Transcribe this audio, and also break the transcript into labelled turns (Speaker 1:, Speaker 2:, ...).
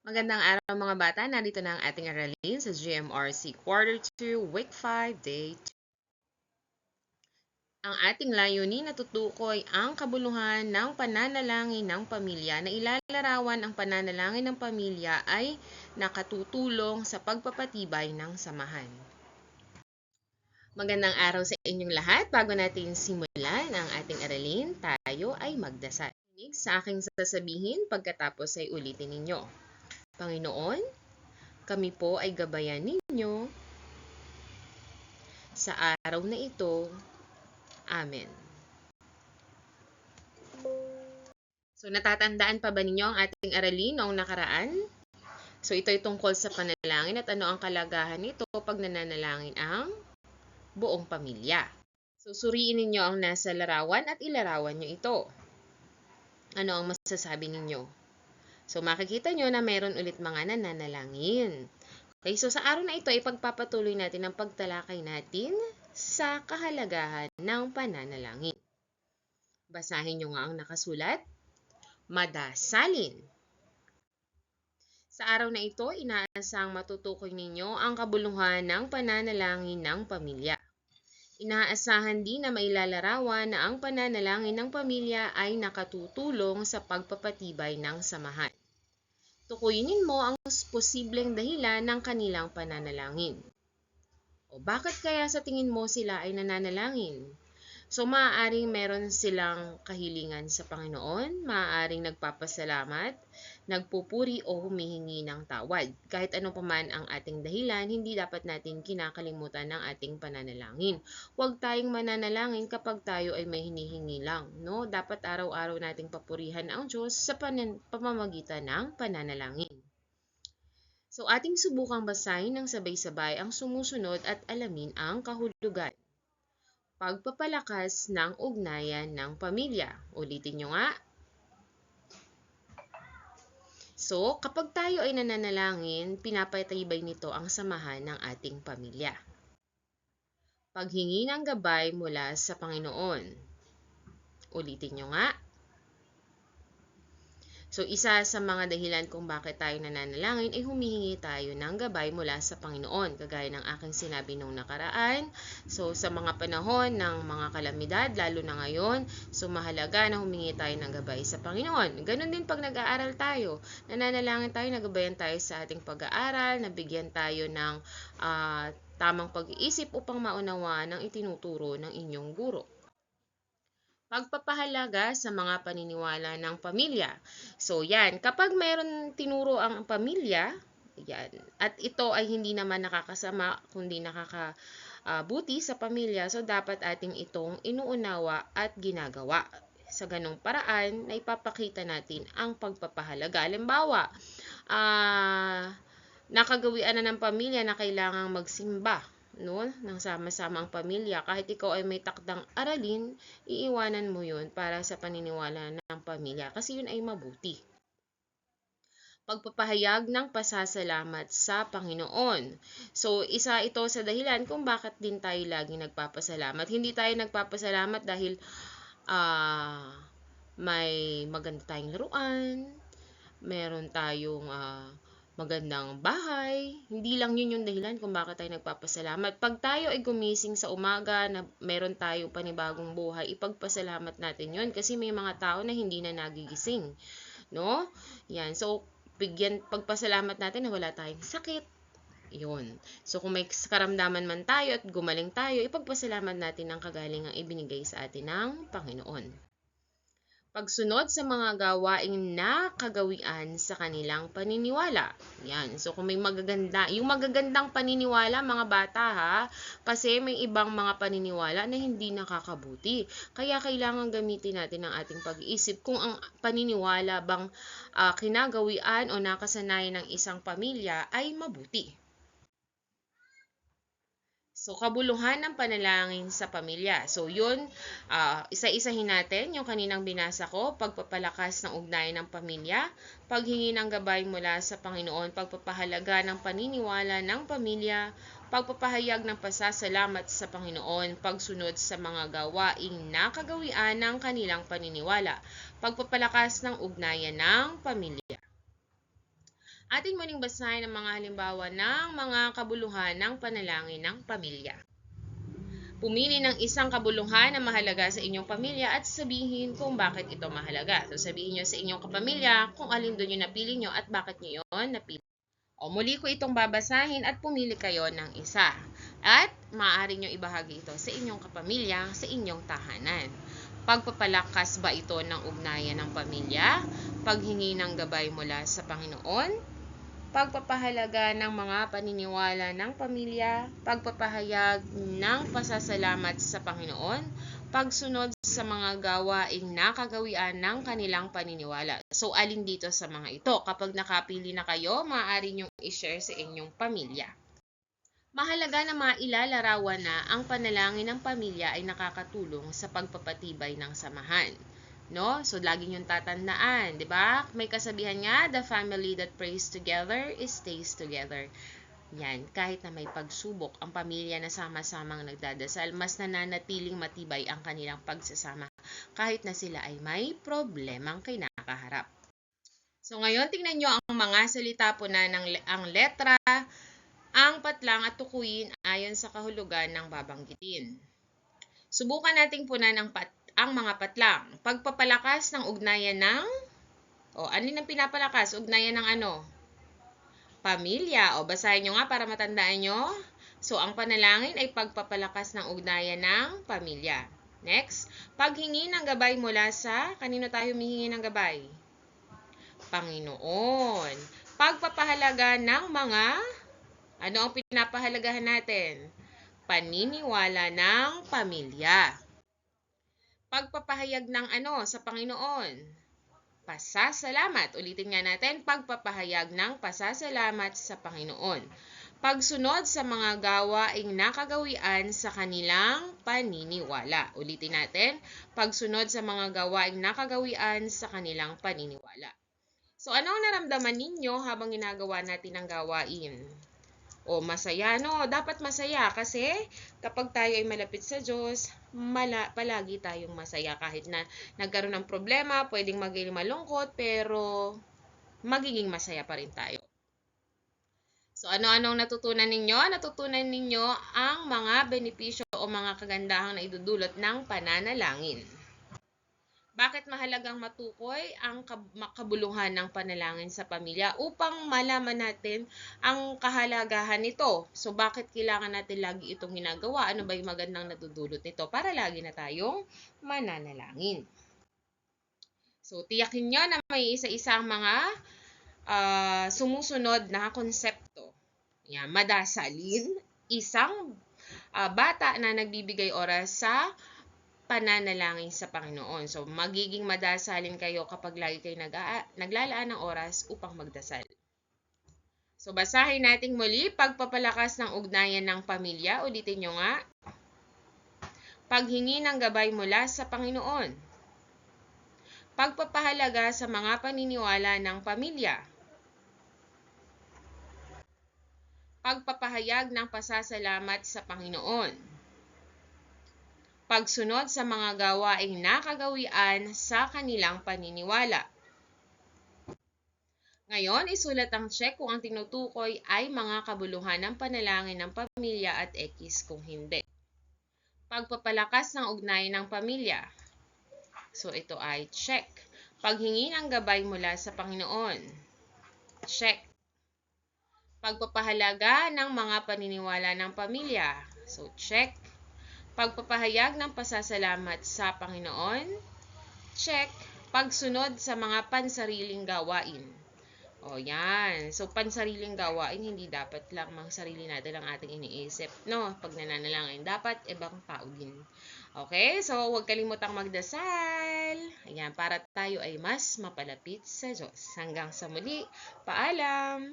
Speaker 1: Magandang araw mga bata, narito na ang ating aralin sa GMRC Quarter 2, Week 5, Day 2. Ang ating layunin na tutukoy ang kabuluhan ng pananalangin ng pamilya na ilalarawan ang pananalangin ng pamilya ay nakatutulong sa pagpapatibay ng samahan. Magandang araw sa inyong lahat. Bago natin simulan ang ating aralin, tayo ay magdasal. Sa aking sasabihin pagkatapos ay ulitin ninyo. Panginoon, kami po ay gabayan ninyo sa araw na ito. Amen. So, natatandaan pa ba ninyo ang ating aralin noong nakaraan? So, ito ay tungkol sa panalangin at ano ang kalagahan nito pag nananalangin ang buong pamilya. So, suriin ninyo ang nasa larawan at ilarawan nyo ito. Ano ang masasabi ninyo? So, makikita nyo na meron ulit mga nananalangin. Okay, so sa araw na ito ay pagpapatuloy natin ang pagtalakay natin sa kahalagahan ng pananalangin. Basahin nyo nga ang nakasulat. Madasalin. Sa araw na ito, inaasang matutukoy ninyo ang kabuluhan ng pananalangin ng pamilya. Inaasahan din na mailalarawan na ang pananalangin ng pamilya ay nakatutulong sa pagpapatibay ng samahan. Tukuyin mo ang posibleng dahilan ng kanilang pananalangin. O bakit kaya sa tingin mo sila ay nananalangin? So, maaaring meron silang kahilingan sa Panginoon, maaaring nagpapasalamat, nagpupuri o humihingi ng tawad. Kahit ano paman ang ating dahilan, hindi dapat natin kinakalimutan ng ating pananalangin. Huwag tayong mananalangin kapag tayo ay may hinihingi lang. No? Dapat araw-araw nating papurihan ang Diyos sa pamamagitan ng pananalangin. So, ating subukang basahin ng sabay-sabay ang sumusunod at alamin ang kahulugan. Pagpapalakas ng ugnayan ng pamilya. Ulitin nyo nga. So, kapag tayo ay nananalangin, pinapatibay nito ang samahan ng ating pamilya. Paghingi ng gabay mula sa Panginoon. Ulitin nyo nga. So, isa sa mga dahilan kung bakit tayo nananalangin ay humihingi tayo ng gabay mula sa Panginoon. Kagaya ng aking sinabi nung nakaraan. So, sa mga panahon ng mga kalamidad, lalo na ngayon, so mahalaga na humingi tayo ng gabay sa Panginoon. Ganon din pag nag-aaral tayo. Nananalangin tayo, nagabayan tayo sa ating pag-aaral, nabigyan tayo ng tamang pag-iisip upang maunawaan ang itinuturo ng inyong guro. Pagpapahalaga sa mga paniniwala ng pamilya. So, yan. Kapag mayroon tinuro ang pamilya, yan, at ito ay hindi naman nakakasama, kundi nakakabuti sa pamilya, so dapat ating itong inuunawa at ginagawa. Sa ganong paraan, na ipapakita natin ang pagpapahalaga. Halimbawa, nakagawian na ng pamilya na kailangang magsimba, no, ng sama-sama ang pamilya. Kahit ikaw ay may takdang aralin, iiwanan mo yun para sa paniniwala ng pamilya kasi yun ay mabuti. Pagpapahayag ng pasasalamat sa Panginoon. So, isa ito sa dahilan kung bakit din tayo laging nagpapasalamat. Hindi tayo nagpapasalamat dahil may maganda tayong laruan, meron tayong magandang bahay. Hindi lang yun yung dahilan kung bakit tayo nagpapasalamat. Pag tayo ay gumising sa umaga na meron tayong panibagong buhay, ipagpasalamat natin yun kasi may mga tao na hindi na nagigising. No? Yan. So, pagpasalamat natin na wala tayong sakit. Yun. So, kung may karamdaman man tayo at gumaling tayo, ipagpasalamat natin ang kagalingang ibinigay sa atin ng Panginoon. Pagsunod sa mga gawaing nakagawian sa kanilang paniniwala. Yan. So, kung may yung magagandang paniniwala, mga bata ha, kasi may ibang mga paniniwala na hindi nakakabuti. Kaya kailangan gamitin natin ang ating pag-iisip kung ang paniniwala bang kinagawian o nakasanayan ng isang pamilya ay mabuti. So, kabuluhan ng panalangin sa pamilya. So, yun, isa-isahin natin yung kaninang binasa ko, pagpapalakas ng ugnayan ng pamilya, paghingi ng gabay mula sa Panginoon, pagpapahalaga ng paniniwala ng pamilya, pagpapahayag ng pasasalamat sa Panginoon, pagsunod sa mga gawaing nakagawian ng kanilang paniniwala, pagpapalakas ng ugnayan ng pamilya. Atin muling basahin ang mga halimbawa ng mga kabuluhan ng panalangin ng pamilya. Pumili ng isang kabuluhan na mahalaga sa inyong pamilya at sabihin kung bakit ito mahalaga. So sabihin nyo sa inyong kapamilya kung alin doon yung napili nyo at bakit nyo yun napili. O muli ko itong babasahin at pumili kayo ng isa. At maaari nyo ibahagi ito sa inyong kapamilya, sa inyong tahanan. Pagpapalakas ba ito ng ugnayan ng pamilya? Paghingi ng gabay mula sa Panginoon? Pagpapahalaga ng mga paniniwala ng pamilya, pagpapahayag ng pasasalamat sa Panginoon, pagsunod sa mga gawaing nakagawian ng kanilang paniniwala. So, alin dito sa mga ito? Kapag nakapili na kayo, maaari niyong i-share sa inyong pamilya. Mahalaga na mailalarawan na ang panalangin ng pamilya ay nakakatulong sa pagpapatibay ng samahan. No? So, lagi niyong tatandaan, di ba? May kasabihan nga, the family that prays together stays together. Yan, kahit na may pagsubok, ang pamilya na sama-samang nagdadasal, mas nananatiling matibay ang kanilang pagsasama kahit na sila ay may problemang kinakaharap. So, ngayon, tingnan nyo ang mga salita po na ang letra, ang patlang at tukuyin ayon sa kahulugan ng babanggitin. Subukan nating punan ang mga patlang. Pagpapalakas ng ugnayan ng, ano yung pinapalakas? Ugnayan ng ano? Pamilya. Basahin nyo nga para matandaan nyo. So, ang panalangin ay pagpapalakas ng ugnayan ng pamilya. Next, paghingi ng gabay mula sa, kanino tayo humihingi ng gabay? Panginoon. Pagpapahalaga ng mga, ano ang pinapahalagahan natin? Paniniwala ng pamilya. Pagpapahayag ng ano sa Panginoon? Pasasalamat. Ulitin nga natin, pagpapahayag ng pasasalamat sa Panginoon. Pagsunod sa mga gawaing nakagawian sa kanilang paniniwala. Ulitin natin, pagsunod sa mga gawaing nakagawian sa kanilang paniniwala. So, ano ang naramdaman ninyo habang ginagawa natin ang gawain? Masaya, no? Dapat masaya kasi kapag tayo ay malapit sa Diyos, palagi tayong masaya. Kahit na nagkaroon ng problema, pwedeng maging malungkot, pero magiging masaya pa rin tayo. So, ano-anong natutunan ninyo? Natutunan ninyo ang mga benepisyo o mga kagandahang na idudulot ng pananalangin. Bakit mahalagang matukoy ang kabuluhan ng panalangin sa pamilya? Upang malaman natin ang kahalagahan nito. So, bakit kailangan natin lagi itong ginagawa? Ano ba yung magandang natudulot nito? Para lagi na tayong mananalangin. So, tiyakin nyo na may isa-isang mga sumusunod na konsepto. Yan, madasalin, isang bata na nagbibigay oras sa pananalangin sa Panginoon. So, magiging madasalin kayo kapag lagi kayo naglalaan ng oras upang magdasal. So, basahin natin muli, pagpapalakas ng ugnayan ng pamilya. Ulitin nyo nga. Paghingi ng gabay mula sa Panginoon. Pagpapahalaga sa mga paniniwala ng pamilya. Pagpapahayag ng pasasalamat sa Panginoon. Pagsunod sa mga gawaing nakagawian sa kanilang paniniwala. Ngayon, isulat ang check kung ang tinutukoy ay mga kabuluhan ng panalangin ng pamilya at X kung hindi. Pagpapalakas ng ugnayan ng pamilya. So, ito ay check. Paghingi ng gabay mula sa Panginoon. Check. Pagpapahalaga ng mga paniniwala ng pamilya. So, check. Pagpapahayag ng pasasalamat sa Panginoon. Check. Pagsunod sa mga pansariling gawain. Yan. So, pansariling gawain, hindi dapat lang mga sarili natin ang ating iniisip. No? Pag nananalangin, dapat ibang tao din. Okay? So, huwag kalimutang magdasal. Ayan, para tayo ay mas mapalapit sa Diyos. Hanggang sa muli. Paalam!